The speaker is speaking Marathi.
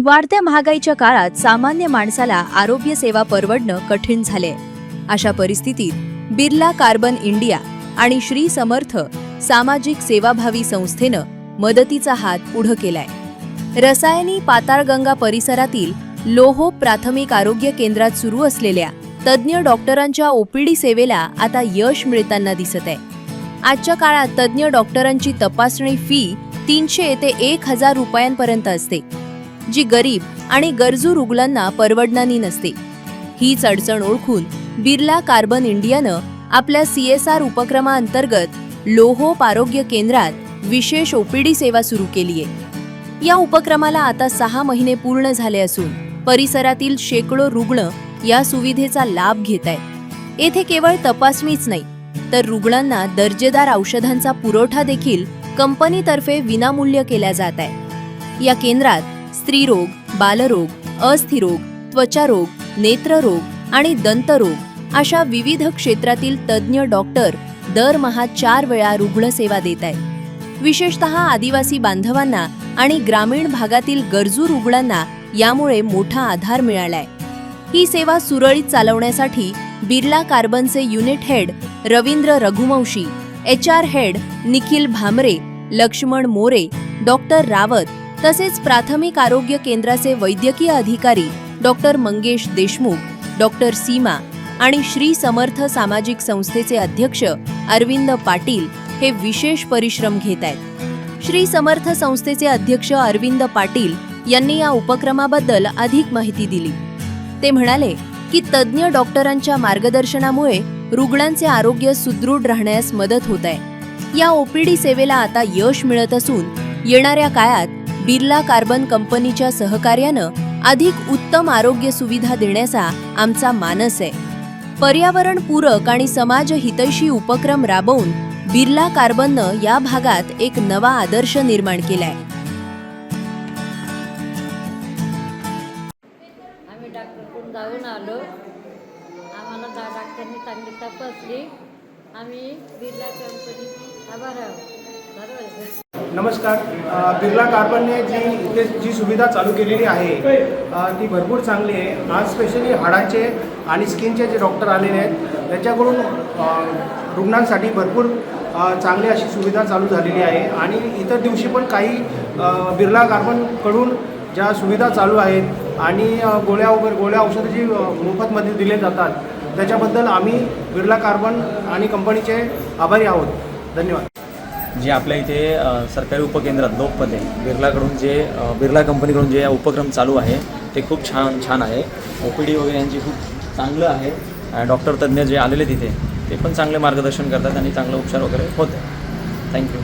वाढत्या महागाईच्या काळात सामान्य माणसाला आरोग्य सेवा परवडणं कठीण झाले। अशा परिस्थितीत बिर्ला कार्बन इंडिया आणि श्री समर्थ सामाजिक सेवाभावी संस्थेनं मदतीचा हात पुढे केलाय। रसायनी पाताळगंगा परिसरातील लोहो प्राथमिक आरोग्य केंद्रात सुरू असलेल्या तज्ञ डॉक्टरांच्या ओपीडी सेवेला आता यश मिळताना दिसत आहे। आजच्या काळात तज्ञ डॉक्टरांची तपासणी फी 300 ते 1000 रुपयांपर्यंत असते, जी गरीब आणि गरजू रुग्णांना परवडणारी नसते। हीच अडचण ओळखून बिर्ला कार्बन इंडियानं आपल्या CSR उपक्रमाअंतर्गत लोहो आरोग्य केंद्रात विशेष ओपीडी सेवा सुरू केली आहे। या उपक्रमाला आता 6 महिने पूर्ण झाले असून परिसरातील शेकडो रुग्ण या सुविधेचा लाभ घेत आहेत। येथे केवळ तपासणीच नाही तर रुग्णांना दर्जेदार औषधांचा पुरवठा देखील कंपनीतर्फे विनामूल्य केला जात आहे। या केंद्रात स्त्रीरोग, बालरोग, अस्थिरोग, त्वचारोग, नेत्ररोग आणि दंतरोग अशा विविध क्षेत्रातील तज्ञ डॉक्टर दरमहा 4 वेळा रुग्णसेवा देत आहेत। विशेषतः आदिवासी बांधवांना आणि ग्रामीण भागातील गरजू रुग्णांना यामुळे मोठा आधार मिळालाय। ही सेवा सुरळीत चालवण्यासाठी बिर्ला कार्बनचे unit head Ravindra Raghuvanshi, HR head Nikhil Bhamre, Laxman More, doctor Rawat तसेच प्राथमिक आरोग्य केंद्राचे वैद्यकीय अधिकारी डॉक्टर मंगेश देशमुख, डॉक्टर सीमा आणि श्री समर्थ सामाजिक संस्थेचे अध्यक्ष अरविंद पाटील हे विशेष परिश्रम घेत आहेत। श्री समर्थ संस्थेचे अध्यक्ष अरविंद पाटील यांनी या उपक्रमाबद्दल अधिक माहिती दिली। ते म्हणाले की तज्ञ डॉक्टरांच्या मार्गदर्शनामुळे रुग्णांचे आरोग्य सुदृढ राहण्यास मदत होत आहे। या ओपीडी सेवेला आता यश मिळत असून येणाऱ्या काळात बिर्ला कार्बन कंपनीच्या सहकार्यानं अधिक उत्तम आरोग्य सुविधा देण्याचा आमचा मानस आहे। पर्यावरण पूरक आणि समाज हितैषी उपक्रम राबवून बिर्ला कार्बननं या भागात एक नवा आदर्श निर्माण केलाय। आम्ही डॉक्टरकडून जाऊन आलो, आम्हाला डॉक्टरनी चांगली तपासली, आम्ही बिर्ला कंपनीची आभार आहोत। नमस्कार। बिर्ला कार्बनने जी सुविधा चालू केलेली आहे ती भरपूर चांगली आहे। आज स्पेशली हाडाचे आणि स्किनचे जे डॉक्टर आलेले आहेत त्याच्याकडून रुग्णांसाठी भरपूर चांगली अशी सुविधा चालू झालेली आहे आणि इतर दिवशी पण काही बिर्ला कार्बनकडून ज्या सुविधा चालू आहेत आणि गोळ्या औषधं जी मोफतमध्ये दिले जातात त्याच्याबद्दल आम्ही बिर्ला कार्बन आणि कंपनीचे आभारी आहोत। धन्यवाद। जे आपल्या इथे सरकारी उपकेंद्रात लोकमध्ये बिर्ला कंपनीकडून जे उपक्रम चालू आहे ते खूप छान आहे। OPD वगैरे यांची खूप चांगलं आहे। डॉक्टर तज्ज्ञ जे आलेले तिथे ते पण चांगले मार्गदर्शन करतात आणि चांगलं उपचार वगैरे होते। थँक्यू।